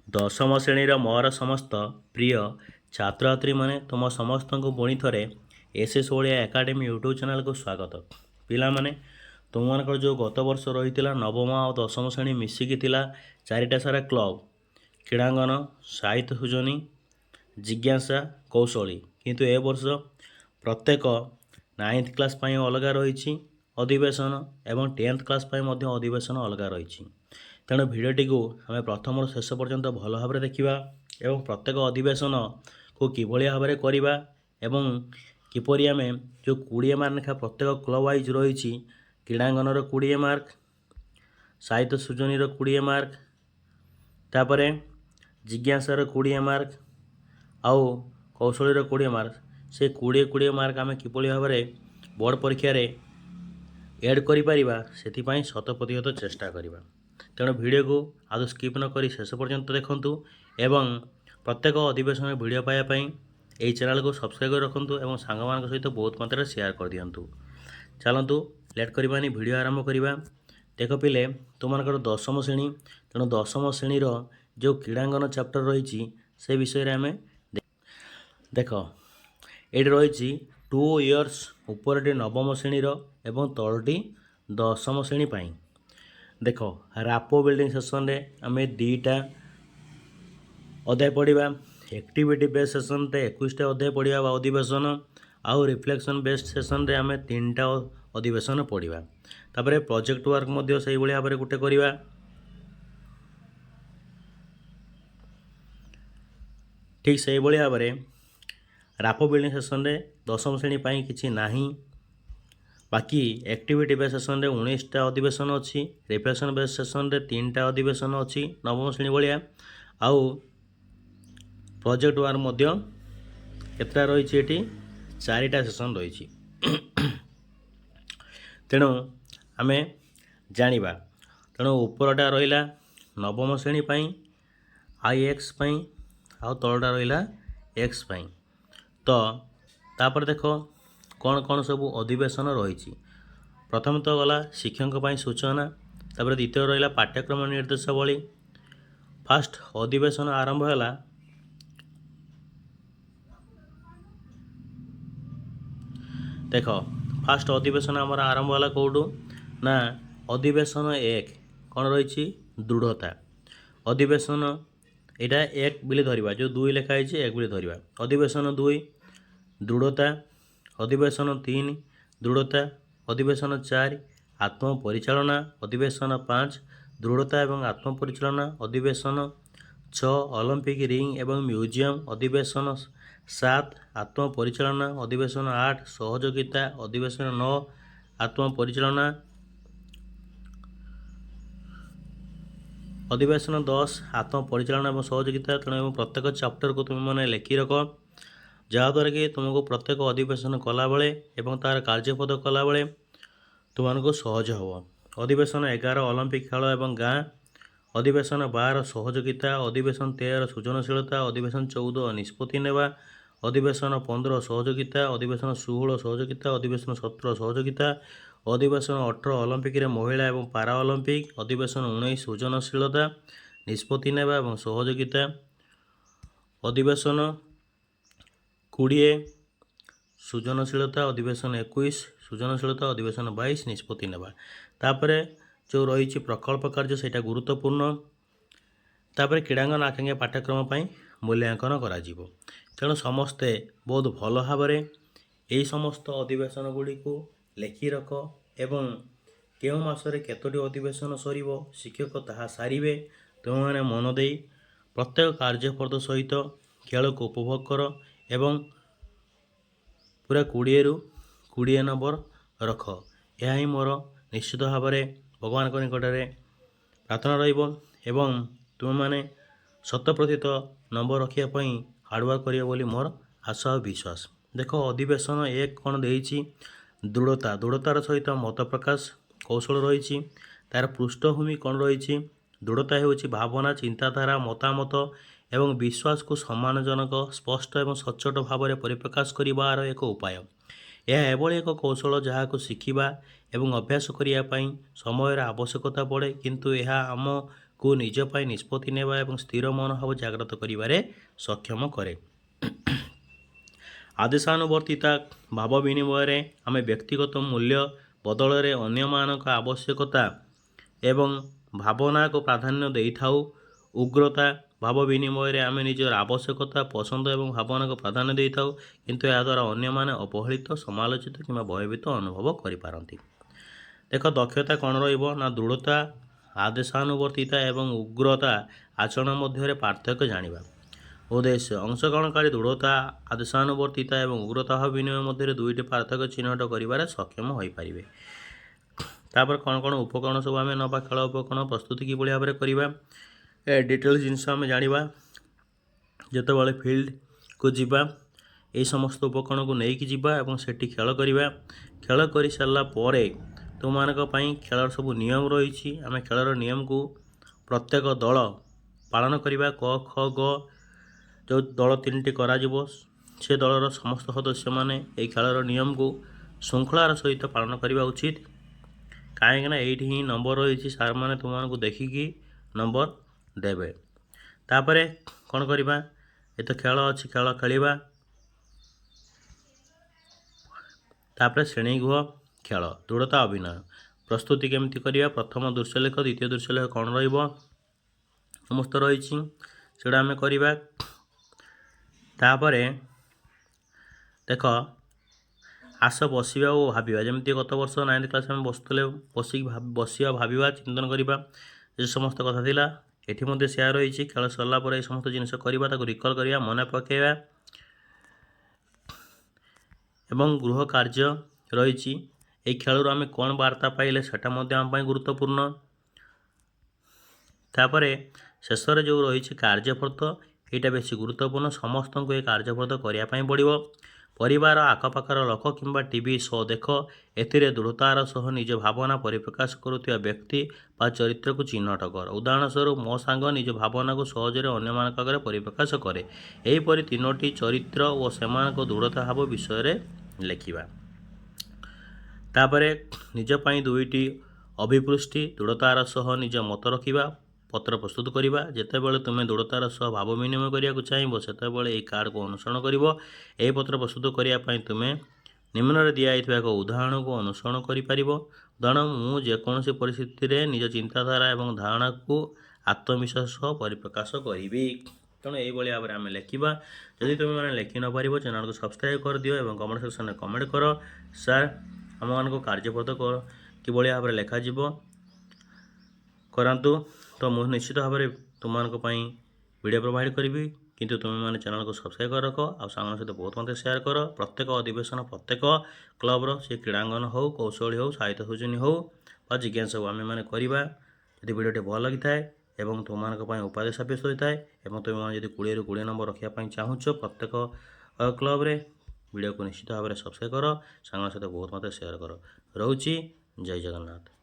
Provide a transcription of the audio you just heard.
ଦଶମ ଶ୍ରେଣୀର ମୋର ସମସ୍ତ ପ୍ରିୟ ଛାତ୍ରଛାତ୍ରୀମାନେ ତୁମ ସମସ୍ତଙ୍କୁ ପୁଣି ଥରେ ଏସ୍ଏସ୍ ଓଡ଼ିଆ ଏକାଡେମୀ ୟୁଟ୍ୟୁବ୍ ଚ୍ୟାନେଲକୁ ସ୍ୱାଗତ। ପିଲାମାନେ, ତୁମମାନଙ୍କର ଯେଉଁ ଗତ ବର୍ଷ ରହିଥିଲା ନବମ ଆଉ ଦଶମ ଶ୍ରେଣୀ ମିଶିକି ଥିଲା ଚାରିଟା ସାରା କ୍ଲବ୍, କ୍ରୀଡ଼ାଙ୍ଗନ, ସାହିତ୍ୟ ସୃଜନୀ, ଜିଜ୍ଞାସା, କୌଶଳୀ। କିନ୍ତୁ ଏ ବର୍ଷ ପ୍ରତ୍ୟେକ 9th କ୍ଲାସ୍ ପାଇଁ ଅଲଗା ରହିଛି ଅଧିବେଶନ ଏବଂ 10th କ୍ଲାସ୍ ପାଇଁ ମଧ୍ୟ ଅଧିବେଶନ ଅଲଗା ରହିଛି। ତେଣୁ ଭିଡ଼ିଓଟିକୁ ଆମେ ପ୍ରଥମରୁ ଶେଷ ପର୍ଯ୍ୟନ୍ତ ଭଲ ଭାବରେ ଦେଖିବା ଏବଂ ପ୍ରତ୍ୟେକ ଅଧିବେଶନକୁ କିଭଳି ଭାବରେ କରିବା ଏବଂ କିପରି ଆମେ ଯେଉଁ 20 ମାର୍କ ଲେଖା ପ୍ରତ୍ୟେକ କ୍ଲବ୍ ୱାଇଜ୍ ରହିଛି, କ୍ରୀଡ଼ାଙ୍ଗନର 20 ମାର୍କ, ସାହିତ୍ୟ ସୃଜନୀର 20 ମାର୍କ, ତାପରେ ଜିଜ୍ଞାସାର 20 ମାର୍କ ଆଉ କୌଶଳୀର 20 ମାର୍କ, ସେ 20 ମାର୍କ ଆମେ କିଭଳି ଭାବରେ ବୋର୍ଡ଼ ପରୀକ୍ଷାରେ ଏଡ଼୍ କରିପାରିବା ସେଥିପାଇଁ 100% ଚେଷ୍ଟା କରିବା। ତେଣୁ ଭିଡ଼ିଓକୁ ଆଦୌ ସ୍କିପ୍ ନ କରି ଶେଷ ପର୍ଯ୍ୟନ୍ତ ଦେଖନ୍ତୁ ଏବଂ ପ୍ରତ୍ୟେକ ଅଧିବେଶନରେ ଭିଡ଼ିଓ ପାଇବା ପାଇଁ ଏହି ଚ୍ୟାନେଲକୁ ସବସ୍କ୍ରାଇବ୍ କରି ରଖନ୍ତୁ ଏବଂ ସାଙ୍ଗମାନଙ୍କ ସହିତ ବହୁତ ମାତ୍ରାରେ ସେୟାର କରିଦିଅନ୍ତୁ। ଚାଲନ୍ତୁ ଲେଟ୍ କରିବାନି, ଭିଡ଼ିଓ ଆରମ୍ଭ କରିବା। ଦେଖ ପିଲେ, ତୁମମାନଙ୍କର ଦଶମ ଶ୍ରେଣୀ, ତେଣୁ ଦଶମ ଶ୍ରେଣୀର ଯେଉଁ କ୍ରୀଡ଼ାଙ୍ଗନ ଚାପ୍ଟର ରହିଛି ସେ ବିଷୟରେ ଆମେ ଦେଖ। ଏଇଠି ରହିଛି 2 ଇୟର୍ସ, ଉପରଟି ନବମ ଶ୍ରେଣୀର ଏବଂ ତଳଟି ଦଶମ ଶ୍ରେଣୀ ପାଇଁ। ଦେଖ, ରାପୋ ବିଲ୍ଡିଂ ସେସନରେ ଆମେ 2ଟା ଅଧ୍ୟାୟ ପଢ଼ିବା, ଆକ୍ଟିଭିଟି ବେସ୍ ସେସନରେ 21ଟା ଅଧ୍ୟାୟ ପଢ଼ିବା ବା ଅଧିବେଶନ, ଆଉ ରିଫ୍ଲେକ୍ସନ୍ ବେସ୍ଡ ସେସନରେ ଆମେ 3ଟା ଅଧିବେଶନ ପଢ଼ିବା। ତାପରେ ପ୍ରୋଜେକ୍ଟ ୱାର୍କ ମଧ୍ୟ ସେଇଭଳି ଭାବରେ ଗୋଟେ କରିବା। ଠିକ୍ ସେଇଭଳି ଭାବରେ ରାପୋ ବିଲ୍ଡିଂ ସେସନରେ ଦଶମ ଶ୍ରେଣୀ ପାଇଁ କିଛି ନାହିଁ। ବାକି ଆକ୍ଟିଭିଟି ବେସ୍ ସେସନରେ 19ଟା ଅଧିବେଶନ ଅଛି, ରିଫ୍ଲେକ୍ସନ୍ ବେସ୍ ସେସନରେ 3ଟା ଅଧିବେଶନ ଅଛି ନବମ ଶ୍ରେଣୀ ଭଳିଆ, ଆଉ ପ୍ରୋଜେକ୍ଟ ୱାର୍କ ମଧ୍ୟ କେତେଟା ରହିଛି, ଏଠି 4ଟା ସେସନ୍ ରହିଛି। ତେଣୁ ଆମେ ଜାଣିବା, ତେଣୁ ଉପରଟା ରହିଲା ନବମ ଶ୍ରେଣୀ ପାଇଁ IX ପାଇଁ ଆଉ ତଳଟା ରହିଲା X ପାଇଁ। ତ ତାପରେ ଦେଖ କ'ଣ କ'ଣ ସବୁ ଅଧିବେଶନ ରହିଛି। ପ୍ରଥମେ ତ ଗଲା ଶିକ୍ଷକଙ୍କ ପାଇଁ ସୂଚନା, ତାପରେ ଦ୍ୱିତୀୟ ରହିଲା ପାଠ୍ୟକ୍ରମ ନିର୍ଦ୍ଦେଶାବଳୀ। ଫାଷ୍ଟ ଅଧିବେଶନ ଆରମ୍ଭ ହେଲା ଦେଖ, ଫାଷ୍ଟ ଅଧିବେଶନ ଆମର ଆରମ୍ଭ ହେଲା କେଉଁଠୁ ନା ଅଧିବେଶନ 1 କ'ଣ ରହିଛି, ଦୃଢ଼ତା। ଅଧିବେଶନ ଏଇଟା 1 ବୋଲି ଧରିବା, ଯେଉଁ 2 ଲେଖା ହେଇଛି 1 ବୋଲି ଧରିବା। ଅଧିବେଶନ 2 ଦୃଢ଼ତା, ଅଧିବେଶନ 3 ଦୃଢ଼ତା, ଅଧିବେଶନ 4 ଆତ୍ମପରିଚାଳନା, ଅଧିବେଶନ 5 ଦୃଢ଼ତା ଏବଂ ଆତ୍ମପରିଚାଳନା, ଅଧିବେଶନ 6 ଅଲିମ୍ପିକ୍ ରିଙ୍ଗ ଏବଂ ମ୍ୟୁଜିୟମ୍, ଅଧିବେଶନ 7 ଆତ୍ମପରିଚାଳନା, ଅଧିବେଶନ 8 ସହଯୋଗିତା, ଅଧିବେଶନ 9 ଆତ୍ମପରିଚାଳନା, ଅଧିବେଶନ 10 ଆତ୍ମପରିଚାଳନା ଏବଂ ସହଯୋଗିତା। ତେଣୁ ଏବଂ ପ୍ରତ୍ୟେକ ଚାପ୍ଟରକୁ ତୁମେମାନେ ଲେଖି ରଖ, ଯାହାଦ୍ୱାରା କି ତୁମକୁ ପ୍ରତ୍ୟେକ ଅଧିବେଶନ କଲାବେଳେ ଏବଂ ତା'ର କାର୍ଯ୍ୟପଦ କଲାବେଳେ ତୁମମାନଙ୍କୁ ସହଜ ହେବ। ଅଧିବେଶନ 11 ଅଲିମ୍ପିକ୍ ଖେଳ ଏବଂ ଗାଁ, ଅଧିବେଶନ 12 ସହଯୋଗିତା, ଅଧିବେଶନ 13 ସୃଜନଶୀଳତା, ଅଧିବେଶନ 14 ନିଷ୍ପତ୍ତି ନେବା, ଅଧିବେଶନ 15 ସହଯୋଗିତା, ଅଧିବେଶନ 16 ସହଯୋଗିତା, ଅଧିବେଶନ 17 ସହଯୋଗିତା, ଅଧିବେଶନ 18 ଅଲିମ୍ପିକ୍ରେ ମହିଳା ଏବଂ ପାରା ଅଲିମ୍ପିକ୍, ଅଧିବେଶନ 19 ସୃଜନଶୀଳତା, ନିଷ୍ପତ୍ତି ନେବା ଏବଂ ସହଯୋଗିତା, ଅଧିବେଶନ 20 ସୃଜନଶୀଳତା, ଅଧିବେଶନ 21 ସୃଜନଶୀଳତା, ଅଧିବେଶନ 22 ନିଷ୍ପତ୍ତି ନେବା। ତାପରେ ଯେଉଁ ରହିଛି ପ୍ରକଳ୍ପ କାର୍ଯ୍ୟ, ସେଇଟା ଗୁରୁତ୍ୱପୂର୍ଣ୍ଣ। ତାପରେ କ୍ରୀଡ଼ାଙ୍ଗନ ଆକାଂକ୍ଷା ପାଠ୍ୟକ୍ରମ ପାଇଁ ମୂଲ୍ୟାଙ୍କନ କରାଯିବ। ତେଣୁ ସମସ୍ତେ ବହୁତ ଭଲ ଭାବରେ ଏହି ସମସ୍ତ ଅଧିବେଶନ ଗୁଡ଼ିକୁ ଲେଖି ରଖ ଏବଂ କେଉଁ ମାସରେ କେତୋଟି ଅଧିବେଶନ ସରିବ ଶିକ୍ଷକ ତାହା ସାରିବେ। ତୁମେମାନେ ମନ ଦେଇ ପ୍ରତ୍ୟେକ କାର୍ଯ୍ୟପଦ ସହିତ ଖେଳକୁ ଉପଭୋଗ କର ଏବଂ ପୁରା 20ରୁ 20 ନମ୍ବର ରଖ। ଏହା ହିଁ ମୋର ନିଶ୍ଚିତ ଭାବରେ ଭଗବାନଙ୍କ ନିକଟରେ ପ୍ରାର୍ଥନା ରହିବ ଏବଂ ତୁମେମାନେ 100% ନମ୍ବର ରଖିବା ପାଇଁ ହାର୍ଡ଼ୱାର୍କ କରିବ ବୋଲି ମୋର ଆଶା ଓ ବିଶ୍ୱାସ। ଦେଖ, ଅଧିବେଶନ 1 କ'ଣ ଦେଇଛି, ଦୃଢ଼ତା। ଦୃଢ଼ତାର ସହିତ ମତ ପ୍ରକାଶ କୌଶଳ ରହିଛି। ତା'ର ପୃଷ୍ଠଭୂମି କ'ଣ ରହିଛି, ଦୃଢ଼ତା ହେଉଛି ଭାବନା, ଚିନ୍ତାଧାରା, ମତାମତ ଏବଂ ବିଶ୍ୱାସକୁ ସମ୍ମାନଜନକ, ସ୍ପଷ୍ଟ ଏବଂ ସଚ୍ଚୋଟ ଭାବରେ ପରିପ୍ରକାଶ କରିବାର ଏକ ଉପାୟ। ଏହା ଏଭଳି ଏକ କୌଶଳ ଯାହାକୁ ଶିଖିବା ଏବଂ ଅଭ୍ୟାସ କରିବା ପାଇଁ ସମୟର ଆବଶ୍ୟକତା ପଡ଼େ, କିନ୍ତୁ ଏହା ଆମ को निज पाई निष्पत्ति नेबा एवं स्थिर मनोभाव जाग्रत करिबारे सक्षम करे। आदेशानुवर्तिता भाव विनिमय आम व्यक्तिगत मूल्य बदल अन्यमानक आवश्यकता एवं भावना को प्राधान्य दे थाउ। उग्रता भाव विनिमय आम निजर आवश्यकता पसंद एवं भावना को प्राधान्य दे थाउ, किंतु या द्वारा अन्य माने अपहेलित समालोचित कि भयभीत अनुभव करिपारंती। देख दक्षता कौन रहिबो ना दृढ़ता आदेशानुवर्तिता एवं उग्रता आचरण मध्य पार्थक्य जानिबा। उद्देश्य अंशग्रहणकारी दृढ़ता आदेशानुवर्तिता एवं उग्रता भाव विनिमय मध्य दुईटी पार्थक्य चिन्हट करिबारे सक्षम होई पारिबे। तापर कौन कौन उपकरण सब आम नवा खेल उपकरण प्रस्तुति कि भाव में करवा डिटेल्स जिनस आम जाना जिते फील्ड को जीवा ये समस्त उपकरण को लेकिन जीवा एवं सेठी खेल करवा। खेल कर सारा पर तुम मानी खेलर सब नियम रही आम खेलर नियम को प्रत्येक दल पालन करवा। क ख ग जो दल 3टी करा से दलर समस्त सदस्य मैंने ये खेलर नियम को श्रृंखलार सहित पालन करवा उचित। कहीं ये ही नंबर रही सार मैंने तुमको देखिकी नंबर देवे। तापर कौन करवा ये तो खेल अच्छी खेल खेलवा। तापर श्रेणीगृह खेल दृढ़ता अभिनय प्रस्तुति केमती करवा। प्रथम दृश्यलेख द्वितीय दृश्यलेख कौन समस्त रही सेटा आम करवा। तापर देख आस बसवा और भावा जमी गत वर्ष 9th क्लास में बसुले बसिया भावा चिंतन करवा ये समस्त कथा थिला। एठी मध्य सेयार रही खेल सरला पर समस्त जिनस करवा रिकल करवा मन पकेवा एवं गृह कार्य रही ये खेल आम कौन वार्ता पाइले सेटा आम गुरुत्वपूर्ण। तापर शेष जो रही कार्यफल यहाँ बेस गुरुत्वपूर्ण समस्त को ये कार्यफल करने पड़ो। परिवार आखपाखर लोक किंबा टीवी शो देख एथिरे दृढ़तार सह निज भावना परिप्रकाश करुवा व्यक्ति बा चरित्र को चिन्हट कर। उदाहरण स्वरूप मो सांग निज भावना को सहजरे अन्य मानक आगे परिप्रकाश करे। यहीपरि 3टी चरित्र और सेमानक दृढ़ता भाव विषय लेखिबा। तापरे निज पाई 2टी अभिपृष्टि दृढ़तार सह निज मत रखिबा पत्र प्रस्तुत करवा। जितेबाला तुम्हें दृढ़तार सह भाव विनिमय करने चाहिए सेतेबाला ये कार्ड को अनुसरण कर पत्र प्रस्तुत करने तुम्हें निम्न दिया एक उदाहरण को अनुसरण कर। उदाहरण मु जेकोसी परिस्थिति निज चिंताधारा और धारणा को आत्मविश्वास परिप्रकाश करी। तेणु यही भाव में आम लिखा। जदि तुम मैंने लिखि न पार चैनल को सब्सक्राइब कर दियो और कमेंट सेक्शन में कमेंट कर सार आम मान कार्यपद कि भाव में लिखा करंतु। तो मुझे निश्चित भाव में तुम वीडियो प्रोवाइड करी, किंतु तुम्हें मैंने चैनल को सब्सक्राइब कर रख आ सहित बहुत मत शेयर कर। प्रत्येक अधिवेशन प्रत्येक क्लब्र से क्रीड़ांगन हो कौशली हो साहित्य सूचनी हो जिज्ञासा आम मैंने करवा। यदि वीडियो भल लगी थाए एवं तुम उपादेय सब्यस्त होता है और तुम्हें जब 20 ରୁ 20 नंबर रखापी चाहूच प्रत्येक क्लब्रे वीडियो को निश्चित भाव में सब्सक्राइब कर सहित बहुत मत शेयर कर। रोची जय जगन्नाथ।